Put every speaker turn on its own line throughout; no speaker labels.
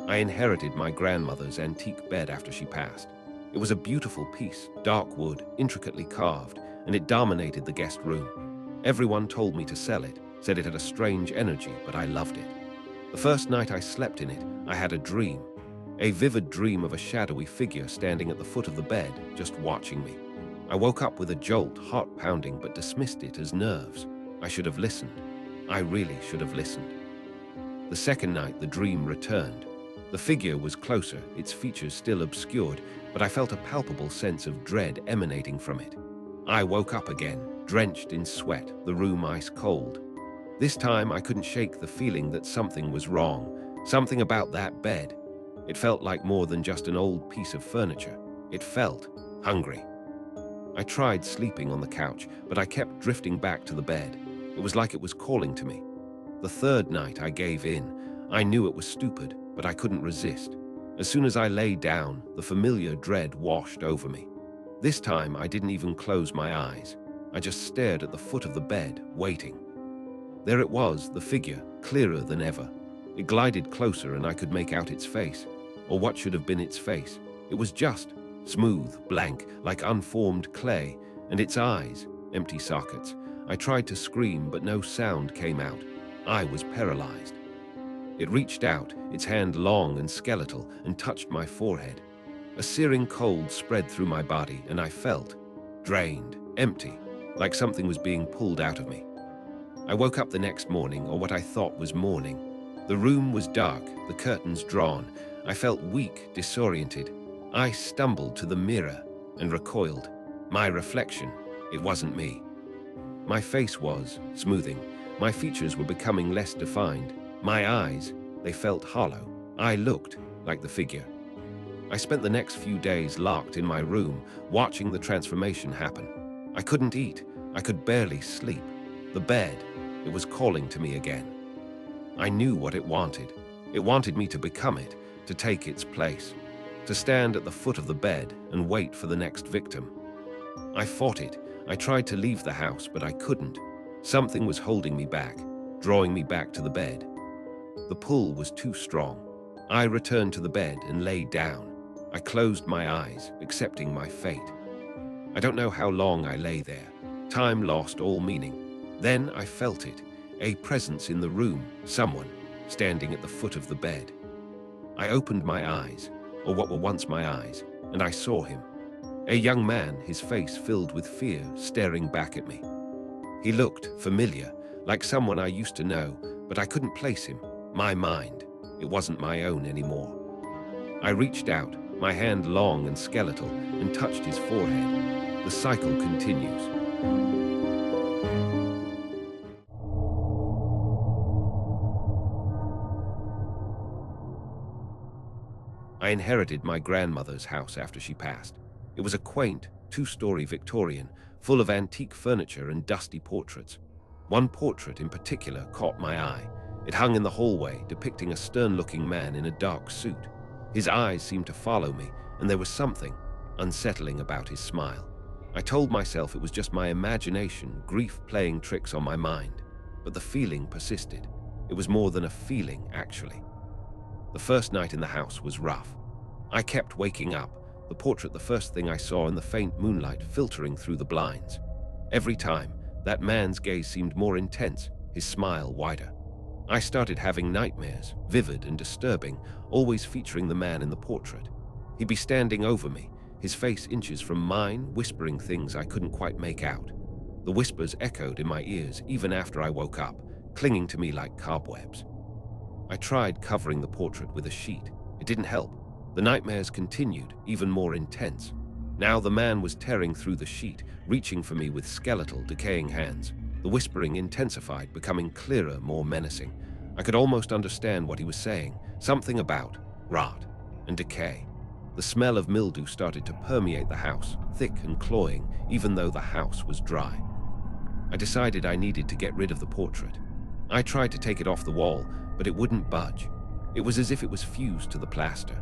I inherited my grandmother's antique bed after she passed. It was a beautiful piece, dark wood, intricately carved, and it dominated the guest room. Everyone told me to sell it, said it had a strange energy, but I loved it. The first night I slept in it, I had a vivid dream of a shadowy figure standing at the foot of the bed, just watching me. I woke up with a jolt, heart pounding, but dismissed it as nerves. I should have listened. I really should have listened. The second night, the dream returned. The figure was closer, its features still obscured, but I felt a palpable sense of dread emanating from it. I woke up again, drenched in sweat, the room ice cold. This time I couldn't shake the feeling that something was wrong, something about that bed. It felt like more than just an old piece of furniture. It felt hungry. I tried sleeping on the couch, but I kept drifting back to the bed. It was like it was calling to me. The third night I gave in. I knew it was stupid, but I couldn't resist. As soon as I lay down, the familiar dread washed over me. This time I didn't even close my eyes. I just stared at the foot of the bed, waiting. There it was, the figure, clearer than ever. It glided closer and I could make out its face, or what should have been its face. It was just smooth, blank, like unformed clay, and its eyes, empty sockets. I tried to scream, but no sound came out. I was paralyzed. It reached out, its hand long and skeletal, and touched my forehead. A searing cold spread through my body, and I felt drained, empty, like something was being pulled out of me. I woke up the next morning, or what I thought was morning. The room was dark, the curtains drawn. I felt weak, disoriented. I stumbled to the mirror and recoiled. My reflection, it wasn't me. My face was smoothing. My features were becoming less defined. My eyes, they felt hollow. I looked like the figure. I spent the next few days locked in my room, watching the transformation happen. I couldn't eat. I could barely sleep. The bed, it was calling to me again. I knew what it wanted. It wanted me to become it, to take its place, to stand at the foot of the bed and wait for the next victim. I fought it. I tried to leave the house, but I couldn't. Something was holding me back, drawing me back to the bed. The pull was too strong. I returned to the bed and lay down. I closed my eyes, accepting my fate. I don't know how long I lay there. Time lost all meaning. Then I felt it, a presence in the room, someone standing at the foot of the bed. I opened my eyes, or what were once my eyes, and I saw him. A young man, his face filled with fear, staring back at me. He looked familiar, like someone I used to know, but I couldn't place him. My mind, it wasn't my own anymore. I reached out, my hand long and skeletal, and touched his forehead. The cycle continues. I inherited my grandmother's house after she passed. It was a quaint, two-story Victorian, full of antique furniture and dusty portraits. One portrait in particular caught my eye. It hung in the hallway, depicting a stern-looking man in a dark suit. His eyes seemed to follow me, and there was something unsettling about his smile. I told myself it was just my imagination, grief playing tricks on my mind. But the feeling persisted. It was more than a feeling, actually. The first night in the house was rough. I kept waking up, the portrait the first thing I saw in the faint moonlight filtering through the blinds. Every time, that man's gaze seemed more intense, his smile wider. I started having nightmares, vivid and disturbing, always featuring the man in the portrait. He'd be standing over me, his face inches from mine, whispering things I couldn't quite make out. The whispers echoed in my ears even after I woke up, clinging to me like cobwebs. I tried covering the portrait with a sheet. It didn't help. The nightmares continued, even more intense. Now the man was tearing through the sheet, reaching for me with skeletal, decaying hands. The whispering intensified, becoming clearer, more menacing. I could almost understand what he was saying, something about rot and decay. The smell of mildew started to permeate the house, thick and cloying, even though the house was dry. I decided I needed to get rid of the portrait. I tried to take it off the wall, but it wouldn't budge. It was as if it was fused to the plaster.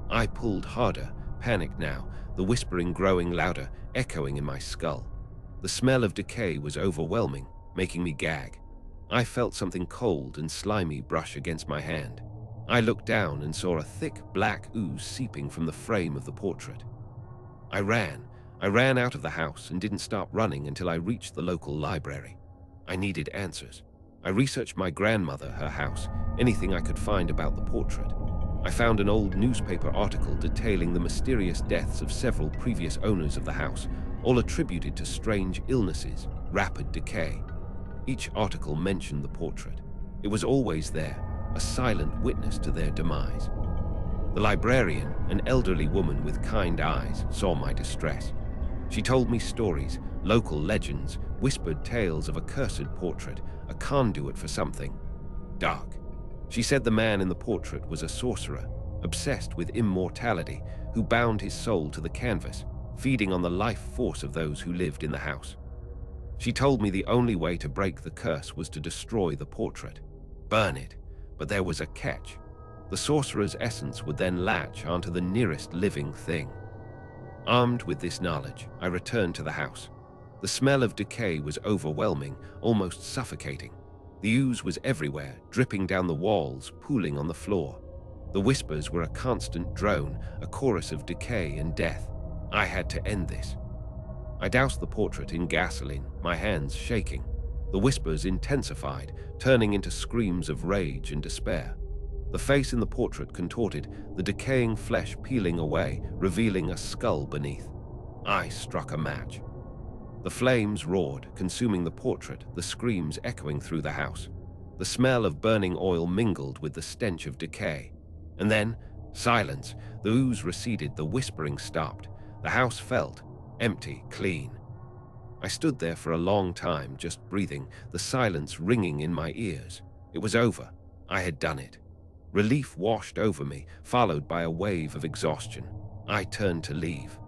I pulled harder, panicked now, the whispering growing louder, echoing in my skull. The smell of decay was overwhelming, making me gag. I felt something cold and slimy brush against my hand. I looked down and saw a thick black ooze seeping from the frame of the portrait. I ran. I ran out of the house and didn't stop running until I reached the local library. I needed answers. I researched my grandmother, her house, anything I could find about the portrait. I found an old newspaper article detailing the mysterious deaths of several previous owners of the house, all attributed to strange illnesses, rapid decay. Each article mentioned the portrait. It was always there, a silent witness to their demise. The librarian, an elderly woman with kind eyes, saw my distress. She told me stories, local legends, whispered tales of a cursed portrait, a conduit for something dark. She said the man in the portrait was a sorcerer, obsessed with immortality, who bound his soul to the canvas, feeding on the life force of those who lived in the house. She told me the only way to break the curse was to destroy the portrait, burn it, but there was a catch. The sorcerer's essence would then latch onto the nearest living thing. Armed with this knowledge, I returned to the house. The smell of decay was overwhelming, almost suffocating. The ooze was everywhere, dripping down the walls, pooling on the floor. The whispers were a constant drone, a chorus of decay and death. I had to end this. I doused the portrait in gasoline, my hands shaking. The whispers intensified, turning into screams of rage and despair. The face in the portrait contorted, the decaying flesh peeling away, revealing a skull beneath. I struck a match. The flames roared, consuming the portrait, the screams echoing through the house. The smell of burning oil mingled with the stench of decay. And then, silence. The ooze receded, the whispering stopped. The house felt empty, clean. I stood there for a long time, just breathing, the silence ringing in my ears. It was over. I had done it. Relief washed over me, followed by a wave of exhaustion. I turned to leave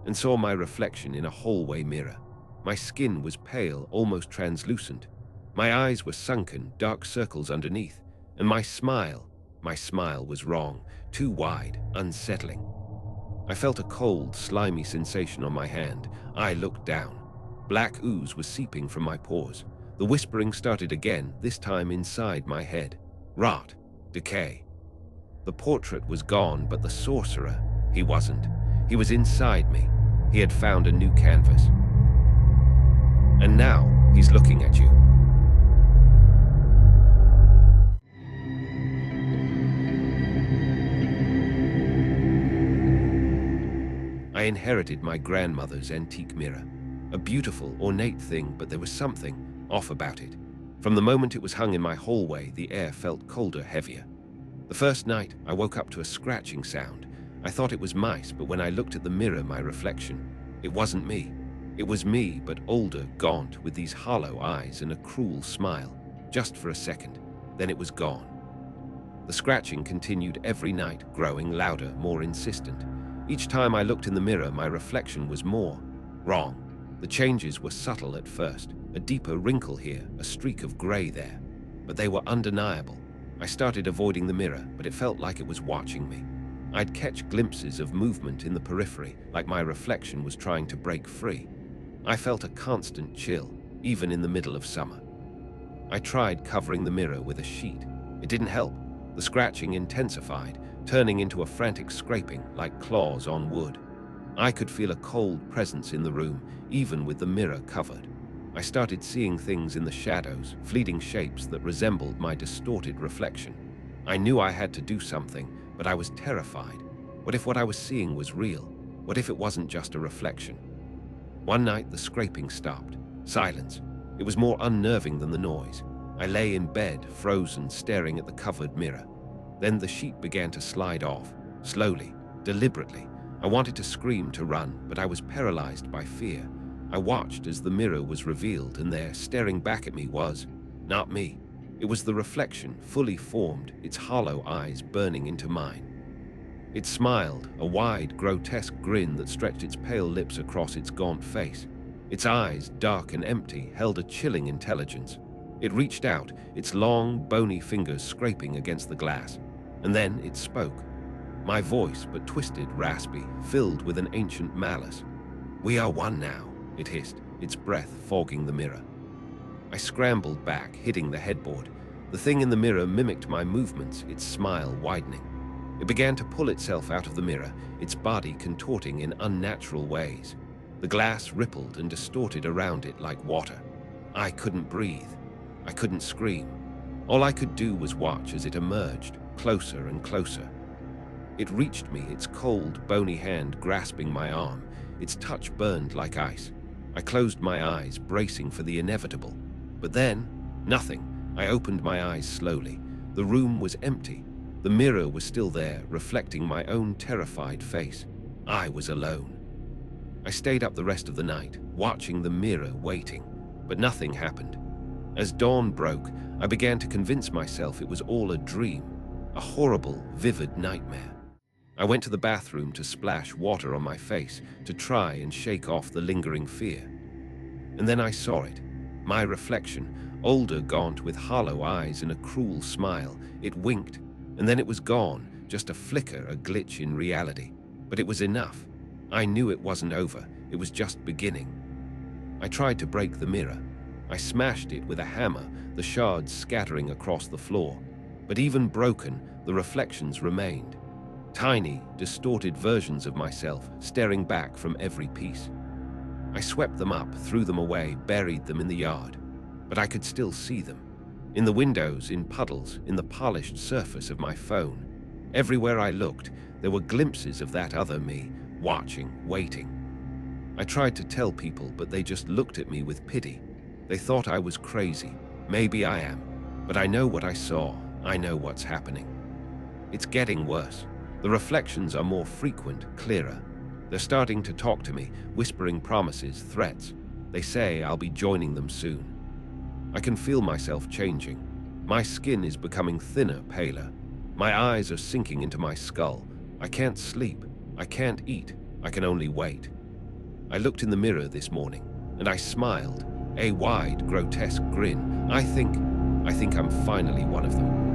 and saw my reflection in a hallway mirror. My skin was pale, almost translucent. My eyes were sunken, dark circles underneath, and my smile was wrong, too wide, unsettling. I felt a cold, slimy sensation on my hand. I looked down. Black ooze was seeping from my pores. The whispering started again, this time inside my head. Rot. Decay. The portrait was gone, but the sorcerer, he wasn't. He was inside me. He had found a new canvas. And now, he's looking at you. I inherited my grandmother's antique mirror. A beautiful, ornate thing, but there was something off about it. From the moment it was hung in my hallway, the air felt colder, heavier. The first night, I woke up to a scratching sound. I thought it was mice, but when I looked at the mirror, my reflection, it wasn't me. It was me, but older, gaunt, with these hollow eyes and a cruel smile. Just for a second, then it was gone. The scratching continued every night, growing louder, more insistent. Each time I looked in the mirror, my reflection was more wrong. The changes were subtle at first, a deeper wrinkle here, a streak of gray there, but they were undeniable. I started avoiding the mirror, but it felt like it was watching me. I'd catch glimpses of movement in the periphery, like my reflection was trying to break free. I felt a constant chill, even in the middle of summer. I tried covering the mirror with a sheet. It didn't help. The scratching intensified, turning into a frantic scraping, like claws on wood. I could feel a cold presence in the room, even with the mirror covered. I started seeing things in the shadows, fleeting shapes that resembled my distorted reflection. I knew I had to do something, but I was terrified. What if what I was seeing was real? What if it wasn't just a reflection? One night, the scraping stopped. Silence. It was more unnerving than the noise. I lay in bed, frozen, staring at the covered mirror. Then the sheet began to slide off, slowly, deliberately. I wanted to scream, to run, but I was paralyzed by fear. I watched as the mirror was revealed, and there, staring back at me, was not me. It was the reflection, fully formed, its hollow eyes burning into mine. It smiled, a wide, grotesque grin that stretched its pale lips across its gaunt face. Its eyes, dark and empty, held a chilling intelligence. It reached out, its long, bony fingers scraping against the glass. And then it spoke. My voice, but twisted, raspy, filled with an ancient malice. "We are one now," it hissed, its breath fogging the mirror. I scrambled back, hitting the headboard. The thing in the mirror mimicked my movements, its smile widening. It began to pull itself out of the mirror, its body contorting in unnatural ways. The glass rippled and distorted around it like water. I couldn't breathe. I couldn't scream. All I could do was watch as it emerged, closer and closer. It reached me, its cold, bony hand grasping my arm. Its touch burned like ice. I closed my eyes, bracing for the inevitable. But then, nothing. I opened my eyes slowly. The room was empty. The mirror was still there, reflecting my own terrified face. I was alone. I stayed up the rest of the night, watching the mirror, waiting. But nothing happened. As dawn broke, I began to convince myself it was all a dream, a horrible, vivid nightmare. I went to the bathroom to splash water on my face to try and shake off the lingering fear. And then I saw it. My reflection, older, gaunt, with hollow eyes and a cruel smile. It winked, and then it was gone, just a flicker, a glitch in reality. But it was enough. I knew it wasn't over. It was just beginning. I tried to break the mirror. I smashed it with a hammer, the shards scattering across the floor. But even broken, the reflections remained. Tiny, distorted versions of myself, staring back from every piece. I swept them up, threw them away, buried them in the yard. But I could still see them. In the windows, in puddles, in the polished surface of my phone. Everywhere I looked, there were glimpses of that other me, watching, waiting. I tried to tell people, but they just looked at me with pity. They thought I was crazy. Maybe I am. But I know what I saw. I know what's happening. It's getting worse. The reflections are more frequent, clearer. They're starting to talk to me, whispering promises, threats. They say I'll be joining them soon. I can feel myself changing. My skin is becoming thinner, paler. My eyes are sinking into my skull. I can't sleep. I can't eat. I can only wait. I looked in the mirror this morning, and I smiled, a wide, grotesque grin. I think I'm finally one of them.